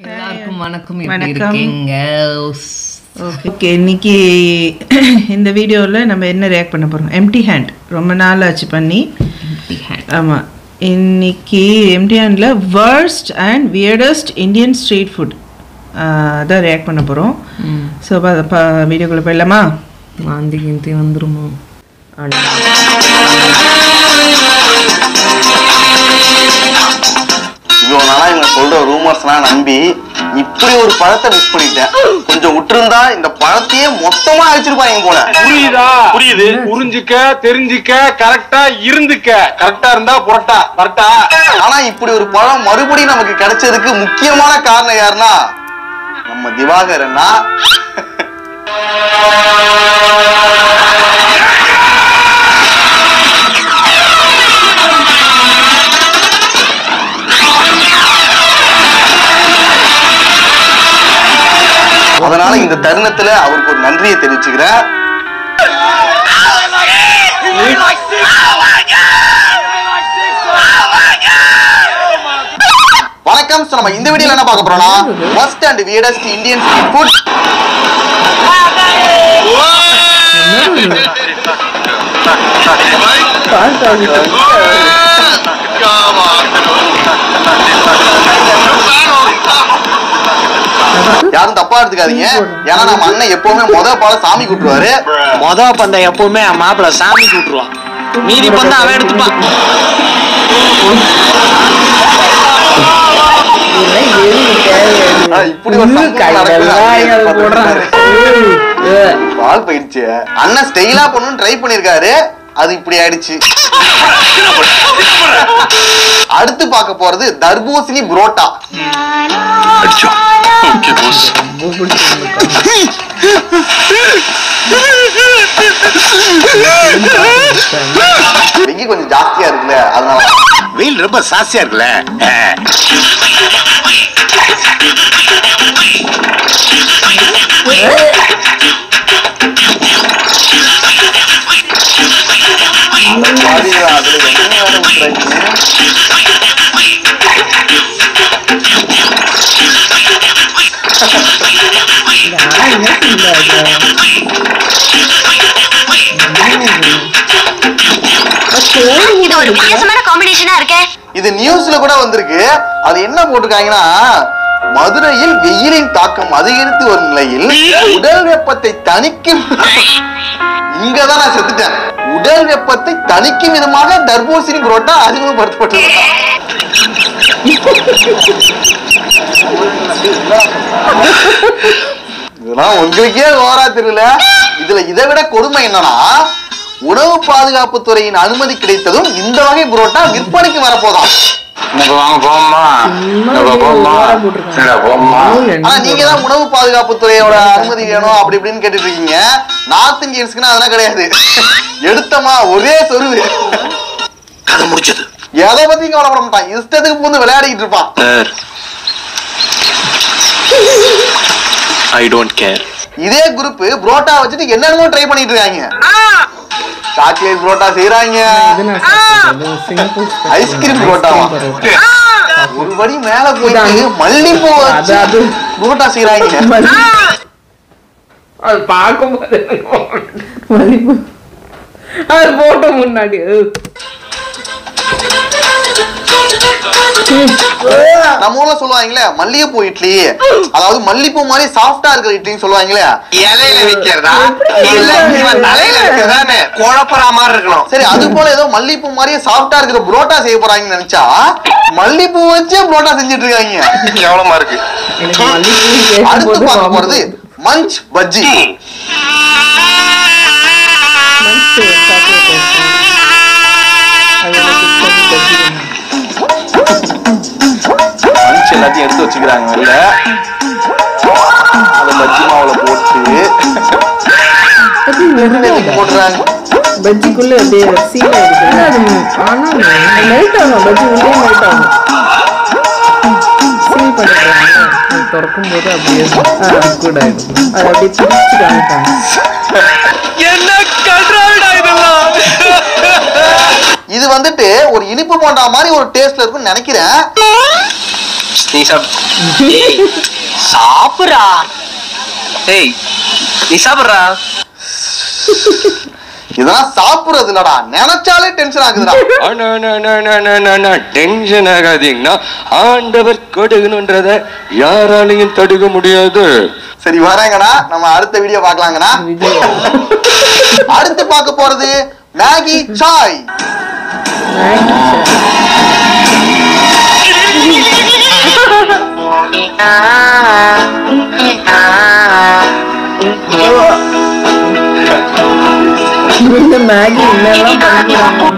எல்லாருக்கும் வணக்கம். எப்படி இருக்கீங்க? ஓகே, இன்னைக்கு இந்த வீடியோவில் நம்ம என்ன ரியாக்ட் பண்ண போகிறோம்? Empty hand. ரொம்ப நாள் ஆச்சு பண்ணி. ஆமாம், இன்னைக்கு எம்டி ஹேண்டில் worst and weirdest Indian street food அதான் ரியாக்ட் பண்ண போகிறோம். ஸோ வீடியோக்குள்ளே போயிடலாமா? வாந்தி கிந்தி வந்துருமா? இவ்வளோ நாளா இவங்க சொல்ற ரூமர்ஸ்லாம் நம்பி இப்படி ஒரு பழத்தை மிஸ் பண்ணிட்டேன். கொஞ்சம் விட்டுருந்தா இந்த பழத்தையே மொத்தமா அழிச்சிருப்பாங்க போல. புரியுதா? புரியுது. புரிஞ்சுக்க, தெரிஞ்சுக்க, கரெக்டா இருந்துக்க. கரெக்டா இருந்தா புரட்டா கரெக்டா. ஆனா இப்படி ஒரு பழம் மறுபடியும் நமக்கு கிடைச்சதுக்கு முக்கியமான காரணம் யாருன்னா நம்ம திவாகரன்னா. அதனால இந்த தருணத்துல அவருக்கு ஒரு நன்றியை தெரிவிச்சுக்கிறேன். வணக்கம். நம்ம இந்த வீடியோல என்ன பார்க்க போறோம்னா first and weirdest Indian street food. யாரும் தப்பா எடுத்துக்காதீங்க. ஏன்னா நம்ம அண்ணன் எப்பவுமே பால சாமி கூட்டுருவாரு. பந்தை எப்பவுமே மாப்பிள்ள சாமி கூட்டுருவான். மீதி பந்தை அவன் எடுத்துப்பான். இப்படி ஒரு பால் போயிடுச்சு. அண்ணன் ஸ்டைலா பண்ணணும்னு ட்ரை பண்ணிருக்காரு. அது இப்படி ஆயிடுச்சு. அடுத்து பார்க்க போறது தர்பூசணி புரோட்டா. வெயில் கொஞ்சம் ஜாஸ்தியா இருக்குல்ல, அதனால வெயில் ரொம்ப ஜாஸ்தியா இருக்குல்ல. இது நியூஸ்ல கூட வந்திருக்கு. அது என்ன போட்டிருக்காங்கன்னா, மதுரையில் வெயிலின் தாக்கம் அதிகரித்து வரும் நிலையில் உடல் வெப்பத்தை தணிக்கும். இங்கதான் நான் செத்துட்டேன். உடல் வெப்பத்தை தணிக்கும் விதமாக தர்பூசணி புரோட்டா அறிமுகப்படுத்தப்பட்டது. இதெல்லாம் உங்களுக்கே ஓரா தெரியல. இதுல இதை விட கொடுமை என்னன்னா, உணவு பாதுகாப்பு துறையின் அனுமதி கிடைத்ததும் இந்த வகை புரோட்டா விற்பனைக்கு வரப்போதான். நீங்க தான் உணவு பாதுகாப்பு துறையோட அனுமதி வேணும் அப்படி இப்படின்னு கேட்டுட்டு இருக்கீங்க. நார்த் இந்தியன்ஸ்க்குன்னா அதெல்லாம் கிடையாது. எடுத்தமா ஒரே சொருவு கதை முடிச்சது. எதை பத்தி கவலைப்பட மாட்டான். இஷ்டத்துக்கு பூந்து விளையாடிட்டு இருப்பான். I don't care. இதே குரூப் புரோட்டா வச்சுட்டு என்னென்னமோ ட்ரை பண்ணிட்டு இருக்காங்க. சாக்லேட் புரோட்டா செய்யறாங்க, ஐஸ்கிரீம் புரோட்டாவா ஒரு படி மேல போயிட்டு மல்லிப்பூ வச்சு புரோட்டா செய்யறாங்க. அது பார்க்கும்போது மல்லிப்பூ அது போட்டோ முன்னாடி நம்ம ஊர்ல சொல்லுவாங்களே மல்லிகைப்பூ இட்லி, அதாவது மல்லிப்பூ மாதிரி சாஃப்டா இருக்கிற இட்லின்னு சொல்லுவாங்களே. இலையில வைக்கிறதா தலையில வைக்கிறதானே குழப்பறா மாதிரி இருக்கணும். சரி, அது போல ஏதோ மல்லிப்பூ மாதிரியே சாஃப்டா இருக்கிற புரோட்டா செய்ய போறாங்கன்னு நினைச்சா மல்லிப்பூ வச்சே புரோட்டா செஞ்சுட்டு இருக்காங்க. கேவலமா இருக்கு. அடுத்து பார்க்க போறது மஞ்ச் பஜ்ஜி. மஞ்ச் எல்லாத்தையும் எடுத்து வச்சுக்கிறாங்க. இல்ல அத பஜ்ஜி மாவுல போட்டு போடுறாங்க. பஜ்ஜிக்குள்ள அப்படியே சீல் ஆயிடுது. ஆனா லைட் ஆகும், பஜ்ஜி உள்ளே லைட் ஆகும். சீல் பண்ணிடுறாங்க. திறக்கும் போது அப்படியே கூட ஆயிடும். அது அப்படியே பிரிச்சு காமிப்பாங்க. என்ன கண்ட்ரோல்டா இதெல்லாம். இது வந்துட்டு ஒரு இனிப்பு போண்டா மாதிரி ஒரு டேஸ்ட்ல இருக்குன்னு நினைக்கிறேன். நீ சாப்பிடுறா. ஏய் நீ சாப்பிடுறா. இதெல்லாம் சாப்பிடுறது இல்லடா, நினைச்சாலே டென்ஷன் ஆகுதுடா. டென்ஷன் ஆகாதீங்கன்னா ஆண்டவர் கொடுக்கணுன்றத யாராலையும் தடுக்க முடியாது. சரி வரேங்கண்ணா, நம்ம அடுத்த வீடியோ பார்க்கலாங்கண்ணா. அடுத்து பார்க்க போறது மேகி சாய். இந்த மேகி என்னெல்லாம் பண்ணுறாங்க.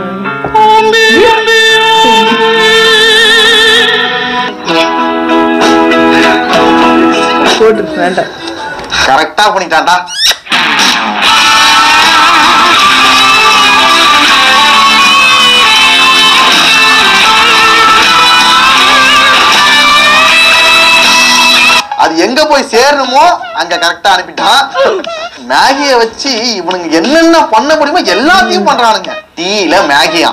போட்டு வேண்டாம், கரெக்டா பண்ணிட்டான்டா. அது எங்க போய் சேரணுமோ அங்க கரெக்டா அனுப்பிட்டான். மேகிய வச்சு இவனுங்க என்னென்ன பண்ண முடியுமோ எல்லாத்தையும் பண்றானுங்க. டீல மேகியா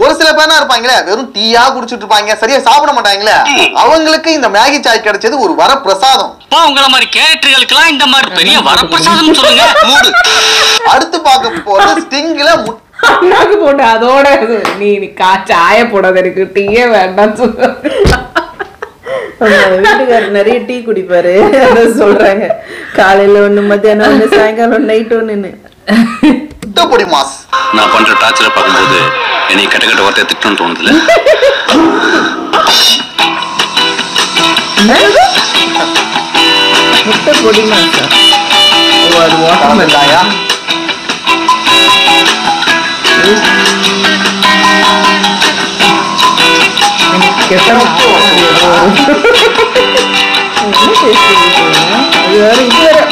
ஒரு சில பேனா இருப்பாங்களே வெறும் டீயா குடிச்சிட்டு இருப்பாங்க, சரியா சாப்பிட மாட்டாங்களே. அவங்களுக்கு இந்த மேகி சாய் கிடைச்சது ஒரு வரப்பிரசாதம். உங்கள மாதிரி கேரக்டர்களுக்கெல்லாம் இந்த மாதிரி பெரிய வரப்பிரசாதம் சொல்லுங்க. அடுத்து பார்க்க போறது ஸ்டிங்ல போட்டு அதோட நீ சாய போடாத, எனக்கு டீயே வேண்டாம் சொல்லு. வீட்டுக்காரர் நிறைய டீ குடிப்பாரு, அதான் சொல்றாங்க. காலையில ஒண்ணு, மத்தியானம் ஒண்ணு, சாயங்காலம் ஒண்ணு, நைட் ஒண்ணு. பொடி மாஸ். நான் பண்ற டார்ச்சரை பார்க்கும்போது என்னை கட்ட கட்ட வார்த்தையை திட்டணும்னு தோணுதுல. முட்டை பொடி மாசா? ஓ, அது வாட்டர்மெலனாயா?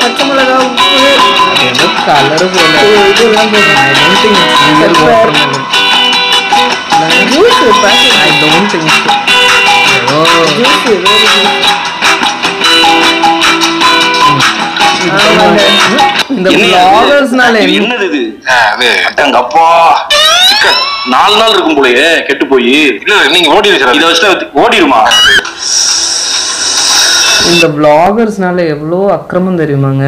பச்சை மிளகா, உப்பு, கலரு போல இதெல்லாம் இந்த vlogersனால என்னது இது? அடங்கப்பா, சிக்கன் 4 நாள் இருக்கும் போலயே கெட்டு போய். இல்ல நீங்க ஓடி வச்சிருக்கீங்க, இதை வச்சுட்டு ஓடிடுமா? இந்த vlogersனால எவ்வளோ அக்கிரமம் தெரியுமாங்க.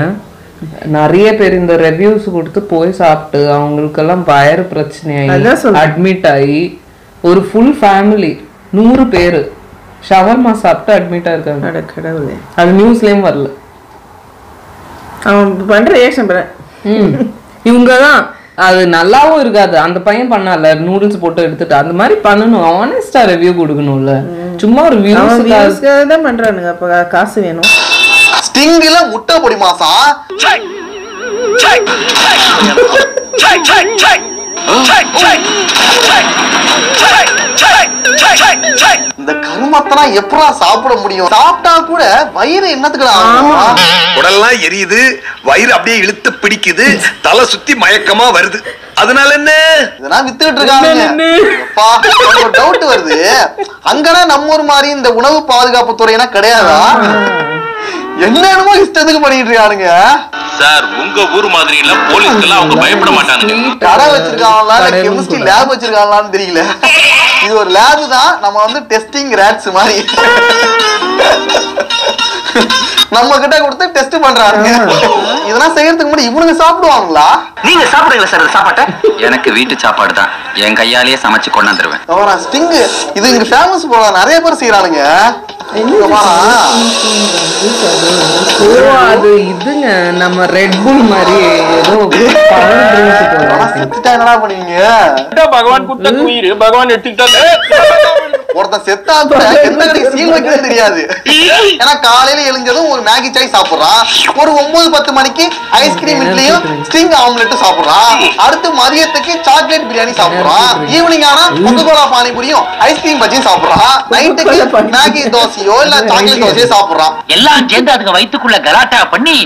நிறைய பேர் இந்த ரிவ்யூஸ் கொடுத்து போய் சாப்பிட்டு அவங்களுக்கெல்லாம் வயிறு பிரச்சனையாகி அட்மிட் ஆகி ஒரு ஃபுல் ஃபேமிலி 100 பேர் ஷவர்மா சாப்பிட்டு அட்மிட் ஆயிருக்காங்க. கடவுளே, அது நியூஸ்லயும் வரல. அவன் பண்ற ரியாக்ஷன் பாரு. இவங்க தான் அது நல்லாவும் இருக்காது. அந்த பையன் பண்ணல, நூடுல்ஸ் போட்டு எடுத்துட்டு அந்த மாதிரி பண்ணணும். ஆனஸ்டா ரிவ்யூ கொடுக்கணும்ல, சும்மா ஒரு வியூஸ்க்காக தான் பண்றானுங்க. அப்ப காசு வேணும். ஸ்டிங்ல முட்டை பொடி மாசா. இந்த கருமத்தெல்லாம் எப்படா சாப்பிட முடியும்? சாப்பிட்டா கூட வயிறு என்னத்துக்குடா? உடல்லாம் எரியுது, வயிறு அப்படியே இழுத்து பிடிக்குது, தலை சுத்தி மயக்கமா வருது. அதனால என்ன இதெல்லாம் வித்துட்டு இருக்காங்க. ஒரு டவுட் வருது, அங்கனா நம்ம ஊர் மாதிரி இந்த உணவு பாதுகாப்பு துறைனா கிடையாதா? என்னென்னமோ இஷ்டத்துக்கு பண்ணிட்டு இருக்கானுங்க சார். உங்க ஊர் மாதிரி இல்ல, போலீஸ்க்கு அவங்க பயப்பட மாட்டானுங்க. கடை வச்சிருக்காங்களா இல்ல கெமிஸ்ட்ரி லேப் வச்சிருக்காங்களான்னு தெரியல. இது ஒரு லேப் தான், நம்ம வந்து டெஸ்டிங் ரேட்ஸ் மாதிரி நம்ம கிட்ட கொடுத்து டெஸ்ட் பண்றாங்க. இதெல்லாம் செய்யறதுக்கு முன்னாடி இவனுங்க சாப்பிடுவாங்களா? நீங்க சாப்பிடுங்களா சார் சாப்பாட்டை? எனக்கு வீட்டு சாப்பாடு தான், என் கையாலேயே சமைச்சு கொண்டாந்துருவேன். ஸ்டிங் இது இங்க ஃபேமஸ் போல, நிறைய பேர் செய்யறானுங்க. அது இதுங்க நம்ம ரெட் புல் மாதிரி ஏதோ என்னடா பண்ணுவீங்க? பகவான் குத்த உயிர் பகவான் எடுத்துக்கிட்டாங்க. ஒருத்தன் செத்தா கூட எந்த கடைக்கு சீல் வைக்கிறது தெரியாது. ஏன்னா காலையில எழுந்ததும் ஒரு மேகி சாய் சாப்பிடுறான், ஒரு 9-10 மணிக்கு ஐஸ்கிரீம் இட்லியும் ஸ்டிங் ஆம்லெட் சாப்பிடுறான், அடுத்து மதியத்துக்கு சாக்லேட் பிரியாணி சாப்பிடுறான், ஈவினிங் ஆனா கொக்கோகோலா பானிபூரியும் ஐஸ்கிரீம் பஜ்ஜியும் சாப்பிடுறான், நைட்டுக்கு மேகி தோசையோ இல்ல சாக்லேட் தோசையோ சாப்பிடுறான். எல்லாம் சேர்ந்து அதுக்கு வயிற்றுக்குள்ள கலாட்டா பண்ணி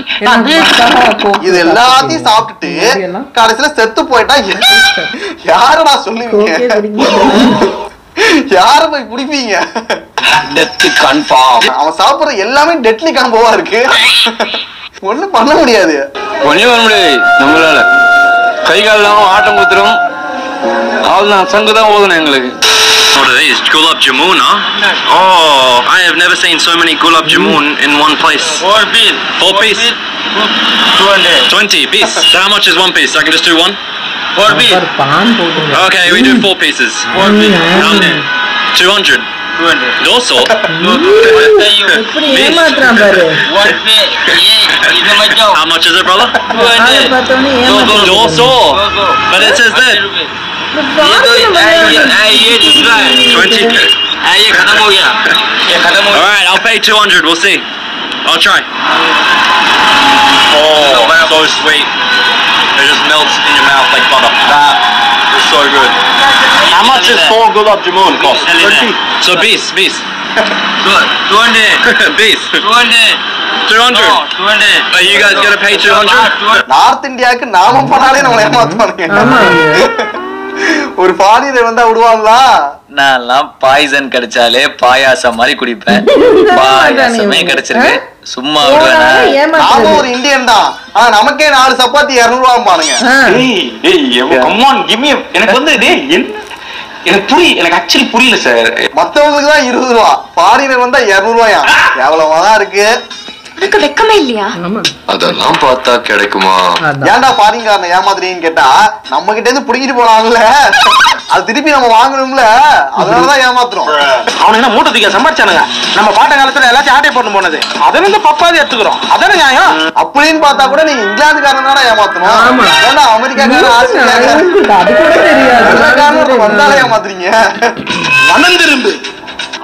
இது எல்லாத்தையும் சாப்பிட்டுட்டு கடைசியில செத்து போயிட்டா யாரடா சொல்லுவீங்க? யார போய் குடிப்பீங்க? அவன் சாப்பிடுற எல்லாமே டெட்லி காம்போவா இருக்கு. ஒண்ணும் பண்ண முடியாது. நம்மளால கை காலம் ஆட்டம் குத்துறோம், அவள் தான் சங்குதான் ஓதணும் எங்களுக்கு. What are these? Gulab jamun, huh? Oh, I have never seen so many gulab jamun in one place. 4 piece. 4 piece? 20 piece. So how much is 1 piece? I can just do 1? 4 piece. Okay, we do 4 pieces. 4 piece. How many? 200. 200. How much is it, brother? 200. But it says that 20. Alright, I'll pay 200. We'll see. I'll try. Oh, so sweet. It just melts in your mouth like butter. That is so good. How much is 4 gulab jamun cost? 20. So bees. 200. Bees. 200. Are you guys gonna pay 200? North இந்தியாவுக்கு நாம போனாலே நம்மள ஏமாத்துவானுங்க. ஒரு பாலியரை வந்தா விடுவாங்களா? நான்லாம் poison கிடைச்சாலே பாயாசம் மாதிரி குடிப்பேன். பாயாசமே கிடைச்சிருக்கு சும்மா விடுவேன். நாம ஒரு இந்தியன் தான். ஆனா நமக்கே 4 சப்பாத்தி 200 ரூபாய். எனக்கு வந்து எனக்கு ஆக்சுவலி புரியல சார். மத்தவங்களுக்கு தான் 20 ரூபா, ஃபாரினர் வந்தா 200 ரூபாயா? எவ்வளவுதான் இருக்கு? உனக்கு வெக்கமே இல்லையா? அதெல்லாம் பார்த்தா கிடைக்குமா? ஏன்டா ஃபாரின்காரனை ஏமாத்துறீங்கன்னு கேட்டா நம்ம கிட்ட இருந்து புடிங்கிட்டு போனாங்கல்ல, அது திருப்பி நம்ம வாங்கணும்ல, அதனாலதான் ஏமாத்துறோம். அவனுக்கு என்ன மூட்டை தூக்கி சம்பாரிச்சானுங்க. நம்ம பாட்ட காலத்துல எல்லாத்தையும் ஆட்டை போட்டு போனது, அதுல இருந்து பப்பாதி எடுத்துக்கிறோம். அதான நியாயம். அப்படின்னு பார்த்தா கூட நீங்க இங்கிலாந்துக்காரன் தானே ஏமாத்தணும். ஏன்னா அமெரிக்காக்காரன், ஆஸ்திரேலியாக்காரன் வந்தாலே ஏமாத்துறீங்க. வனந்திரும்பு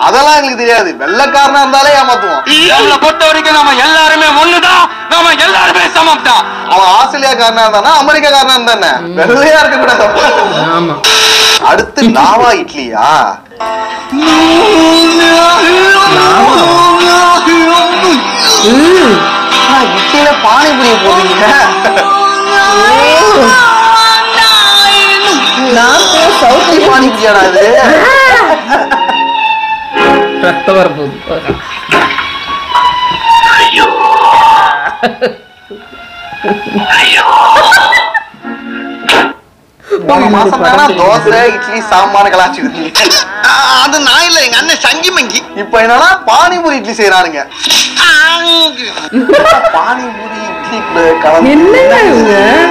அதெல்லாம் எங்களுக்கு தெரியாது. வெள்ளைக்காரனா இருந்தாலே ஏமாத்துவோம். நம்மளை பொறுத்த வரைக்கும் நம்ம எல்லாருமே ஒண்ணுதான், நம்ம எல்லாருமே சமம் தான். அவன் ஆஸ்திரேலியாக்காரனா இருந்தானா அமெரிக்காக்காரனா இருந்தானே, வெள்ளையா இருக்க கூடாது. அடுத்து லாவா இட்லியா? இட்லியில பானிபூரி போடுறீங்க. சவுத் பானிபூரியாடா இது? ரத்தம் வரப்போகுது. போன மாசம் தானா தோசை இட்லி சாம்பார் கலாச்சிருக்கீங்க. அது நான் இல்ல, எங்க அண்ணன் சங்கி மங்கி. இப்ப என்னன்னா பானிபூரி இட்லி செய்யறானுங்க. பானிபூரி இட்லி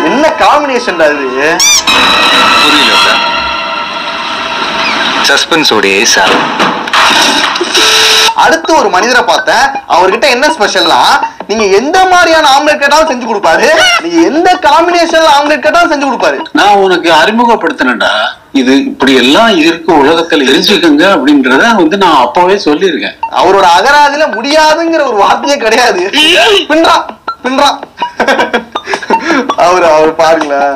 என்ன காம்பினேஷன் அது? புரியல சார். சஸ்பென்ஸோடே சார். அடுத்து ஒரு மனிதரை பார்த்தேன். அவர்கிட்ட என்ன ஸ்பெஷல்னா, நீங்க எந்த மாதிரியான ஆம்லெட் கேட்டாலும் செஞ்சு கொடுப்பாரு, நீங்க எந்த காம்பினேஷன்ல ஆம்லெட் கேட்டாலும் செஞ்சு கொடுப்பாரு. நான் உனக்கு அறிமுகப்படுத்தினேன்டா, இது இப்படி எல்லாம் இருக்கு உலகத்துல தெரிஞ்சுக்கங்க அப்படின்றத வந்து நான் அப்பவே சொல்லியிருக்கேன். அவரோட அகராதில முடியாதுங்கிற ஒரு வார்த்தையே கிடையாது. பின்றா பின்றா அவர் பாருங்களேன்.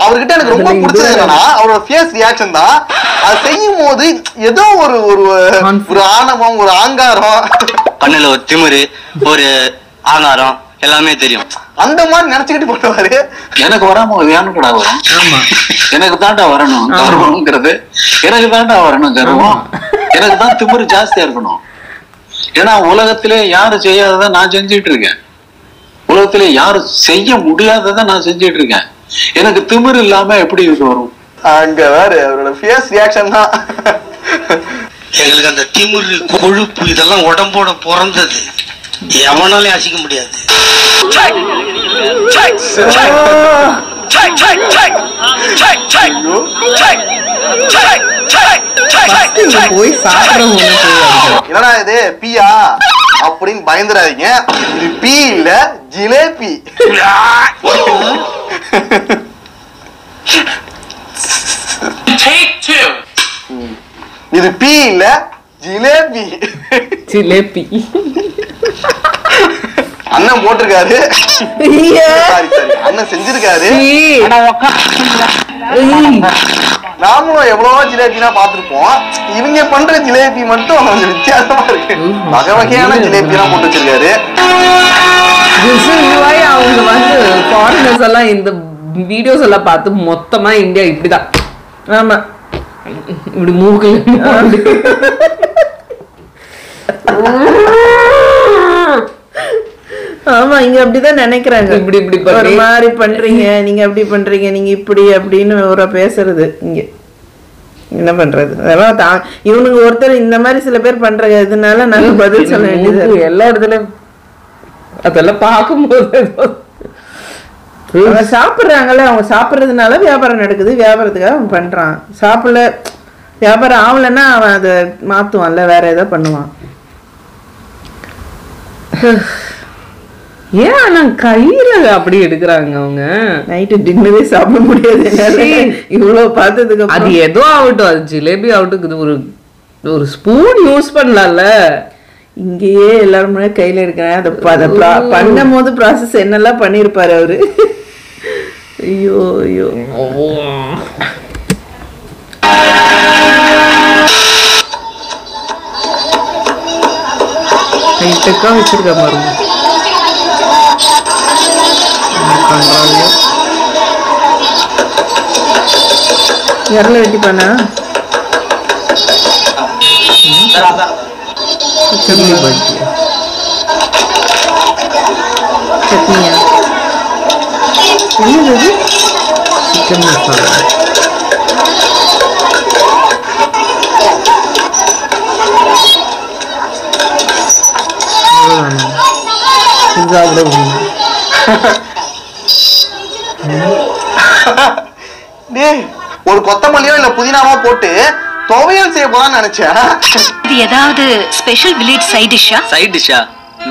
அவர்கிட்ட எனக்கு ரொம்ப பிடிச்சது என்னன்னா அவரோட ஃபேஸ் ரியாக்ஷன் தான். அது செய்யும் போது ஏதோ ஒரு ஒரு ஆணவம், ஒரு ஆங்காரம், கண்ணுல ஒரு திமிரு, ஒரு ஆங்காரம் எல்லாமே தெரியும். அந்த மாதிரி நினைச்சுக்கிட்டு போட்டுவாரு. எனக்கு வராம யானுக்கடா வரும். எனக்கு தாண்டா வரணும் கர்வம்ங்கிறது. எனக்கு தாண்டா வரணும் கர்வம். எனக்கு தான் திமிரு ஜாஸ்தியா இருக்கணும். ஏன்னா உலகத்திலே யாரும் செய்யாததை நான் செஞ்சுட்டு இருக்கேன். உலகத்திலே யாரும் செய்ய முடியாததை நான் செஞ்சுட்டு இருக்கேன். எனக்கு திமிரு இல்லாம எப்படி இது வரும்? அங்க வேற அவரோட ஃபேஸ் ரியாக்ஷன் தான். எங்களுக்கு அந்த திமிரு, கொழுப்பு இதெல்லாம் உடம்போட பிறந்தது, எவனாலே அசிக்க முடியாது. என்னடா இது பியா அப்படின்னு பயந்துடாதீங்க. இது பி இல்ல, ஜிலேபி. இது பி இல்ல, ஜிலேபி. ஜிலேபி அண்ணன் போட்டிருக்காரு. அண்ணன் செஞ்சிருக்காரு. நாமளும் எவ்வளவோ ஜிலேபினா பாத்துருப்போம். இவங்க பண்ற ஜிலேபி மட்டும் கொஞ்சம் வித்தியாசமா இருக்கு. வகை வகையான ஜிலேபி எல்லாம் போட்டு வச்சிருக்காரு. அவங்க வந்து ஃபாரினர்ஸ் எல்லாம் இந்த வீடியோஸ் எல்லாம் பார்த்து மொத்தமா இந்தியா இப்படிதான். ஆமா, இப்படி மூக்குல ஆமா, இங்க அப்படிதான் நினைக்கிறாங்க. இப்படி இப்படி ஒரு மாதிரி பண்றீங்க, நீங்க அப்படி பண்றீங்க, நீங்க இப்படி அப்படின்னு ஒரு பேசுறது. இங்க என்ன பண்றது, அதெல்லாம் இவனுங்க ஒருத்தர் இந்த மாதிரி சில பேர் பண்றாங்க. இதனால நாங்க பதில் சொல்ல வேண்டியது எல்லா இடத்துலயும். அதெல்லாம் பார்க்கும்போது அவங்க சாப்பிட்றாங்கல்ல, அவங்க சாப்பிட்றதுனால வியாபாரம் நடக்குது, வியாபாரத்துக்காக அவன் பண்றான். சாப்பிடல, வியாபாரம் ஆகலைன்னா அவன் அதை மாத்துவான்ல, வேற ஏதோ பண்ணுவான். ஏன் ஆனா கையில அப்படி எடுக்கிறாங்க அவங்க? நைட்டு டின்னரே சாப்பிட முடியாது இவ்வளவு பார்த்ததுக்கு. அது ஏதோ ஆகட்டும், அது ஜிலேபி ஆகட்டும், இது ஒரு ஸ்பூன் யூஸ் பண்ணலாம்ல. இங்கேயே எல்லாரும் கையில இருக்கிறேன். அதை பண்ணும் போது ப்ராசஸ் என்னெல்லாம் பண்ணிருப்பாரு அவரு. ஐயோ ஐயோ, கைட்டக்கா வச்சிருக்க பாருங்க. விரல வெட்டி பண்ணா சட்னி பஜ்ஜியா, சட்னியா, என்னது சிக்கன் மசாலா. ஒரு கொத்தமல்லியோ இல்ல புதினாவோ போட்டு துவையல் செய்ய போறான்னு நினைச்சேன். இது ஏதாவது ஸ்பெஷல் வில்லேஜ் சைட் டிஷ்ஷா? சைட் டிஷ்ஷா?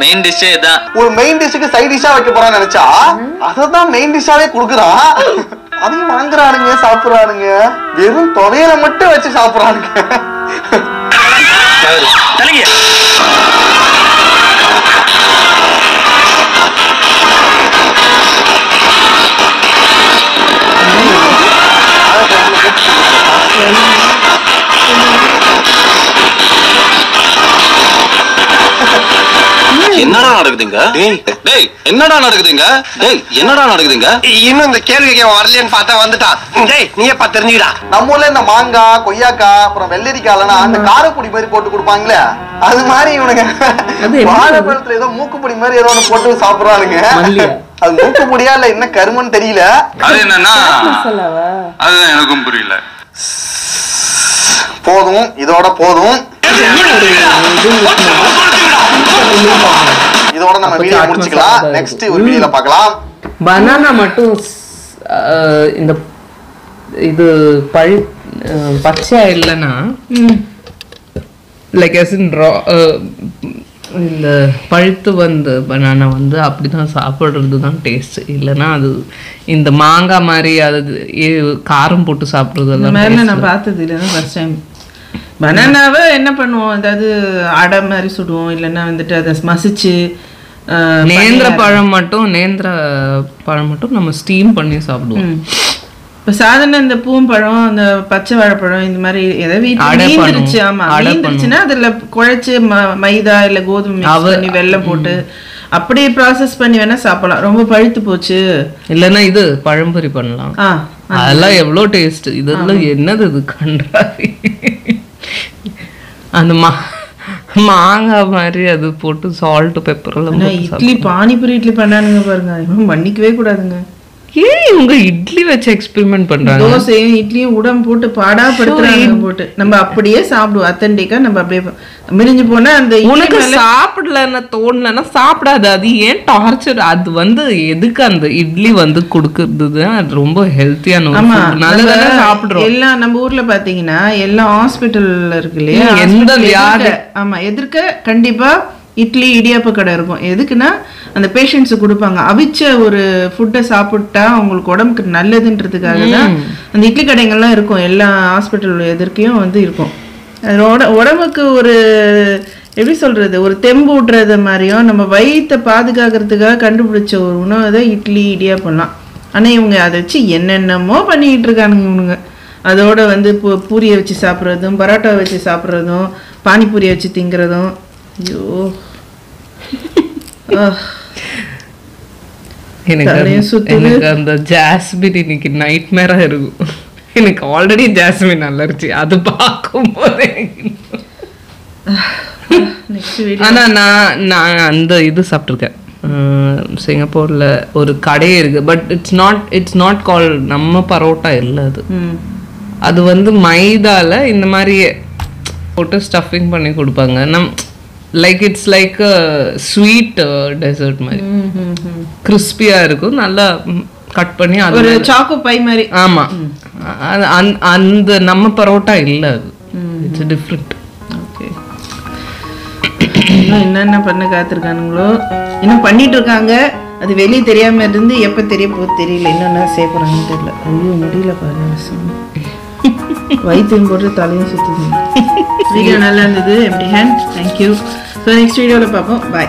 மெயின் டிஷ்ஷே இதான். ஒரு மெயின் டிஷ்ஷுக்கு சைட் டிஷ்ஷா வைக்க போறான்னு நினைச்சா அததான் மெயின் டிஷ்ஷாவே குடுக்குறான். அதையும் வாங்குறானுங்க, சாப்பிடுறானுங்க. வெறும் துவையலை மட்டும் வச்சு சாப்பிடுறானுங்க. என்னடா நடக்குதுங்க? டேய் என்னடா நடக்குதுங்க? டேய் என்னடா நடக்குதுங்க? இன்னும் இந்த கேள்விக்கு வரலன்னு பார்த்தா வந்துட்டான். டேய் நீயே பார்த்து தெரிஞ்சுடா. நம்ம ஊர்ல இந்த மாங்காய், கொய்யாக்காய், அப்புறம் வெள்ளரிக்காய்லாம் அந்த காரப்பொடி மாதிரி போட்டு கொடுப்பாங்களே, அது மாதிரி இவனுங்க வாழைப்பழத்துல ஏதோ மூக்குப்பொடி மாதிரி ஏதோ ஒண்ணு போட்டு சாப்பிடுறானுங்க. அது மூக்குப்பொடியா இல்ல என்ன கருமன்னு தெரியல. அது என்னன்னா அதுதான் எனக்கும் புரியல. போதும், இதோட போதும். இதோட நம்ம வீடியோ முடிச்சுக்கலாம். நெக்ஸ்ட் ஒரு வீடியோல பார்க்கலாம். பனானா மட்டும் இந்த இது பச்சையா இல்லைன்னா லைக் இந்த பழுத்து வந்து பனானா வந்து அப்படிதான் சாப்பிட்றது தான் டேஸ்ட். இல்லைன்னா அது இந்த மாங்காய் மாதிரி அது காரம் போட்டு சாப்பிட்றது நான் பார்த்தது இல்லைன்னா ஃபர்ஸ்ட் டைம். பனானாவை என்ன பண்ணுவோம், அதாவது அடை மாதிரி சுடுவோம், இல்லைன்னா வந்துட்டு அதை மசிச்சு. நேந்திர பழம் மட்டும் நம்ம ஸ்டீம் பண்ணி சாப்பிடுவோம். இப்போ சாதாரண இந்த பூம்பழம், இந்த பச்சை வாழைப்பழம், இந்த மாதிரி ஏதாவது மீந்துருச்சு. ஆமா, மீந்துருச்சுன்னா அதுல குழைச்சு மைதா இல்ல கோதுமை மிக்ஸ் பண்ணி வெல்லம் போட்டு அப்படியே ப்ராசஸ் பண்ணி வேணா சாப்பிடலாம். ரொம்ப பழுத்து போச்சு இல்லைன்னா இது பழம்பொரி பண்ணலாம். அதெல்லாம் எவ்வளோ டேஸ்ட். இதெல்லாம் என்னது இது கண்டாவி. அந்த மாங்காய் மாதிரி அது போட்டு சால்ட் பெப்பர் எல்லாம். இட்லி பானிபூரி இட்லி பண்ணானுங்க பாருங்க, மன்னிக்கவே கூடாதுங்க. ஏன் இவங்க இட்லி வச்சு எக்ஸ்பெரிமெண்ட் பண்றாங்க? தோசையும் இட்லியும் உடம்பு போட்டு பாடா படுத்துறாங்க போட்டு. நம்ம அப்படியே சாப்பிடுவோம் அத்தன்டிக்கா. நம்ம அப்படியே மிரிஞ்சு போனா அந்த உனக்கு சாப்பிடலன்னா தோணலன்னா சாப்பிடாது. அது ஏன் டார்ச்சர்? அது வந்து எதுக்கு அந்த இட்லி வந்து கொடுக்கறது? அது ரொம்ப ஹெல்த்தியான சாப்பிடுறோம். எல்லாம் நம்ம ஊர்ல பாத்தீங்கன்னா எல்லா ஹாஸ்பிட்டல்ல இருக்கு இல்லையா, எந்த வியாதி. ஆமா, எதிர்க்க கண்டிப்பா இட்லி இடியாப்ப கடை இருக்கும். எதுக்குன்னா அந்த பேஷண்ட்ஸு கொடுப்பாங்க. அவிச்ச ஒரு ஃபுட்டை சாப்பிட்டா அவங்களுக்கு உடம்புக்கு நல்லதுன்றதுக்காக தான் அந்த இட்லி கடைகள்லாம் இருக்கும். எல்லா ஹாஸ்பிட்டல் எதிர்க்கையும் வந்து இருக்கும். அதோட உடம்புக்கு ஒரு எப்படி சொல்றது, ஒரு தெம்பு ஊட்டுறது மாதிரியும் நம்ம வயிற்றை பாதுகாக்கிறதுக்காக கண்டுபிடிச்ச ஒரு உணவு தான் இட்லி இடியாப்பம்லாம். ஆனால் இவங்க அதை வச்சு என்னென்னமோ பண்ணிக்கிட்டு இருக்கானுங்க இவனுங்க. அதோட வந்து பூரியை வச்சு சாப்பிட்றதும், பரோட்டாவை வச்சு சாப்பிட்றதும், பானிபூரியை வச்சு திங்கிறதும். ஐயோ எனக்கு அந்த ஜாஸ்மின் இன்னைக்கு நைட்மேரா இருக்கும். எனக்கு ஆல்ரெடி ஜாஸ்மின் அலர்ஜி, அது பார்க்கும்போது. ஆனா நான் அந்த இது சாப்பிட்ருக்கேன் சிங்கப்பூர்ல ஒரு கடையே இருக்கு. பட் இட்ஸ் நாட் கால் நம்ம பரோட்டா இல்லை அது. அது வந்து மைதால இந்த மாதிரி போட்டு ஸ்டஃபிங் பண்ணி கொடுப்பாங்க. Like it's like sweet dessert மாதிரி கிறிஸ்பியா இருக்கும், நல்லா கட் பண்ணி அது ஒரு சாக்கோ பை மாதிரி. ஆமா, அந்த நம்ம பரோட்டா இல்லை அது, இட்ஸ் டிஃப்ரெண்ட். ஓகே, இன்னும் என்னென்ன பண்ண காத்திருக்கானுங்களோ, இன்னும் பண்ணிட்டு இருக்காங்க. அது வெளியே தெரியாம இருந்து எப்ப தெரிய போகுது தெரியல. இன்னொன்னா செய்ய போறாங்கன்னு தெரியல. ஐயோ முடியல பாரு, வயிற்றையும் போட்டு தலையும் சுற்றுது. வீடியோ நல்லா இருந்தது. Empty hand. Thank you. So next வீடியோவில் பார்ப்போம். பாய்.